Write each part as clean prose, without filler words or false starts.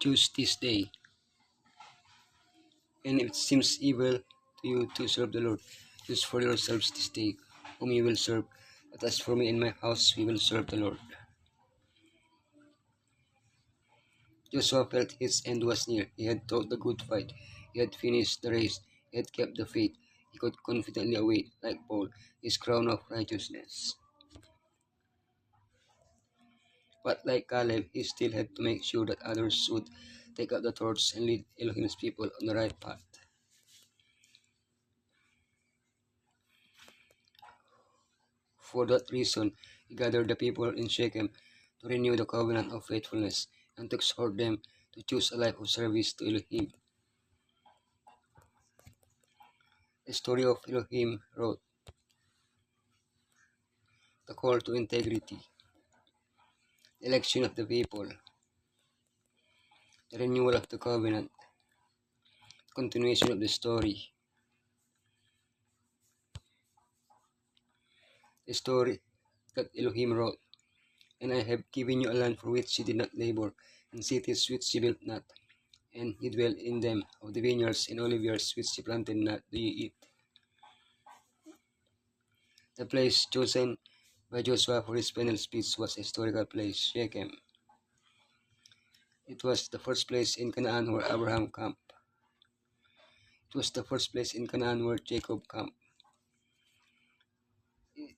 Choose this day, and if it seems evil to you to serve the Lord, choose for yourselves this day whom you will serve. But as for me and my house, we will serve the Lord. Joshua felt his end was near. He had fought the good fight. He had finished the race. He had kept the faith. He could confidently await, like Paul, his crown of righteousness. But like Caleb, he still had to make sure that others would take up the torch and lead Elohim's people on the right path. For that reason, he gathered the people in Shechem to renew the covenant of faithfulness and to exhort them to choose a life of service to Elohim. The story of Elohim wrote the call to integrity, the election of the people, the renewal of the covenant, the continuation of the story, the story that Elohim wrote. And I have given you a land for which you did not labor, and cities which you built not, and you dwell in them. Of the vineyards and olive yards which you planted not, do you eat. The place chosen by Joshua for his final speech was a historical place, Shechem. It was the first place in Canaan where Abraham camped. It was the first place in Canaan where Jacob camped.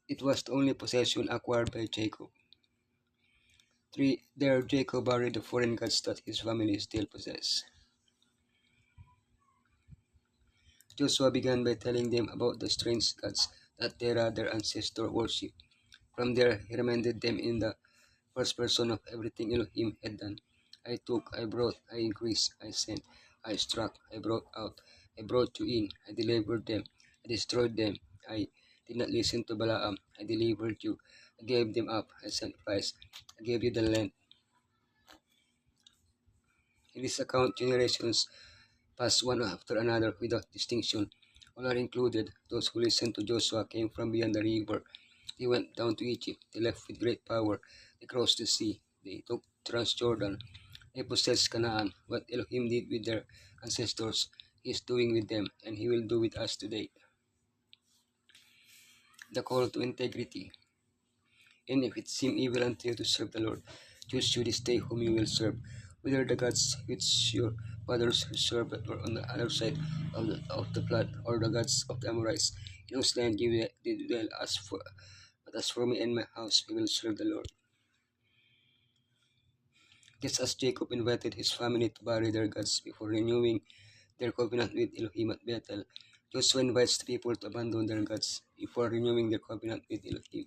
It was the only possession acquired by Jacob. There Jacob buried the foreign gods that his family still possessed. Joshua began by telling them about the strange gods that Terah, their ancestor, worshipped. From there, he reminded them in the first person of everything Elohim had done. I took, I brought, I increased, I sent, I struck, I brought out, I brought you in, I delivered them, I destroyed them, I did not listen to Balaam, I delivered you, I gave them up, I sent Christ, I gave you the land. In this account, generations passed one after another without distinction. All are included. Those who listened to Joshua came from beyond the river. They went down to Egypt. They left with great power. They crossed the sea. They took Transjordan. They possessed Canaan. What Elohim did with their ancestors, He is doing with them, and He will do with us today. The call to integrity. And if it seem evil unto you to serve the Lord, choose you this day whom you will serve, whether the gods which your fathers served that were on the other side of the flood, or the gods of the Amorites, in whose land you did dwell. But as for me and my house, we will serve the Lord. Just as Jacob invited his family to bury their gods before renewing their covenant with Elohim at Bethel, Joshua invites the people to abandon their gods before renewing their covenant with Elohim.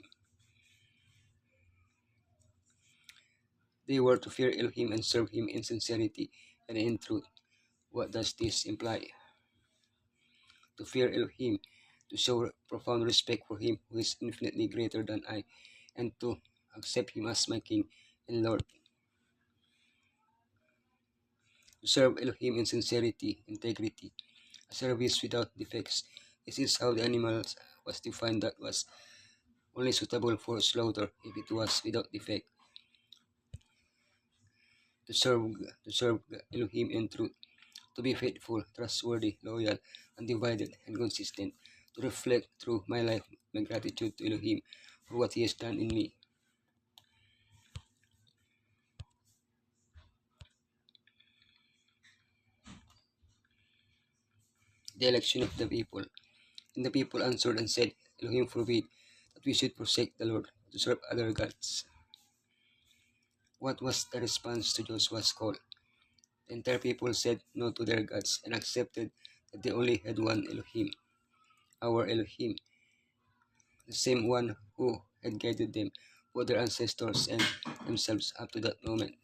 They were to fear Elohim and serve Him in sincerity and in truth. What does this imply? To fear Elohim, to show profound respect for Him who is infinitely greater than I, and to accept Him as my King and Lord. To serve Elohim in sincerity, integrity, a service without defects. This is how the animal was defined that was only suitable for slaughter if it was without defect. To serve Elohim in truth, to be faithful, trustworthy, loyal, undivided, and consistent, to reflect through my life my gratitude to Elohim for what He has done in me. The election of the people. And the people answered and said, Elohim forbid that we should forsake the Lord to serve other gods. What was the response to Joshua's call? The entire people said no to their gods and accepted that they only had one Elohim, our Elohim, the same one who had guided them, both their ancestors and themselves up to that moment.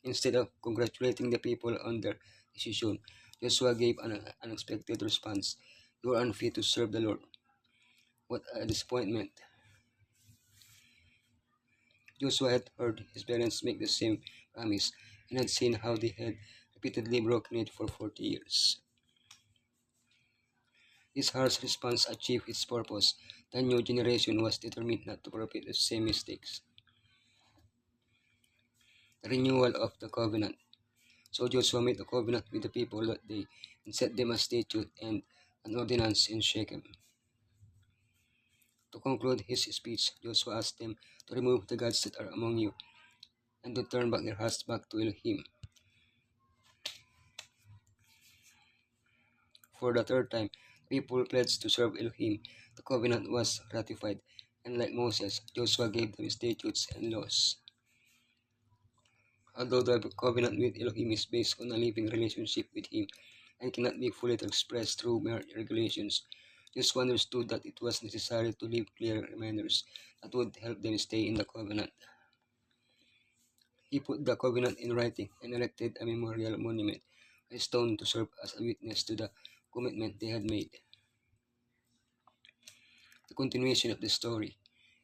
Instead of congratulating the people on their decision, Joshua gave an unexpected response. You are unfit to serve the Lord. What a disappointment. Joshua had heard his parents make the same promise and had seen how they had repeatedly broken it for 40 years. This harsh response achieved its purpose. The new generation was determined not to repeat the same mistakes. the renewal of the covenant. So Joshua made a covenant with the people that day and set them a statute and an ordinance in Shechem. To conclude his speech, Joshua asked them to remove the gods that are among you and to turn back their hearts back to Elohim. For the third time, the people pledged to serve Elohim. The covenant was ratified, and like Moses, Joshua gave them statutes and laws. Although the covenant with Elohim is based on a living relationship with Him and cannot be fully expressed through mere regulations, Joshua understood that it was necessary to leave clear reminders that would help them stay in the covenant. He put the covenant in writing and erected a memorial monument, a stone to serve as a witness to the commitment they had made. The continuation of the story.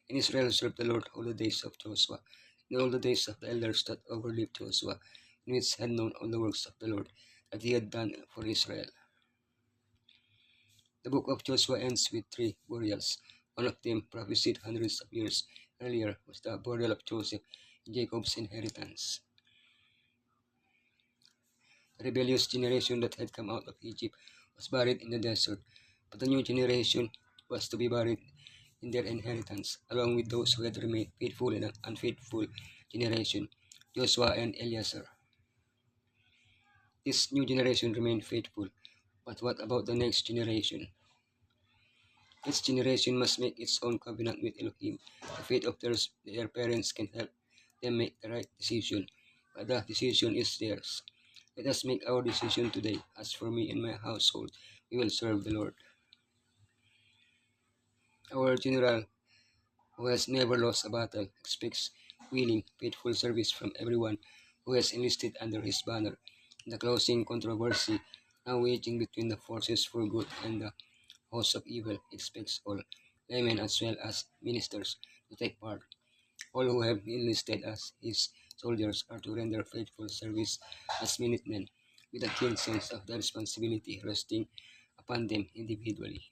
And Israel served the Lord all the days of Joshua, and all the days of the elders that overlived Joshua, in which had known all the works of the Lord that he had done for Israel. The book of Joshua ends with three burials. One of them, prophesied hundreds of years earlier, was the burial of Joseph in Jacob's inheritance. The rebellious generation that had come out of Egypt was buried in the desert, but the new generation was to be buried in their inheritance, along with those who had remained faithful in an unfaithful generation, Joshua and Eleazar. This new generation remained faithful, but what about the next generation? Each generation must make its own covenant with Elohim. The faith of their parents can help them make the right decision, but the decision is theirs. Let us make our decision today. As for me and my household, we will serve the Lord. Our general, who has never lost a battle, expects willing, faithful service from everyone who has enlisted under his banner. In the closing controversy now waging between the forces for good and the hosts of evil, expects all, laymen as well as ministers, to take part. All who have enlisted as his soldiers are to render faithful service as minutemen, with a keen sense of the responsibility resting upon them individually.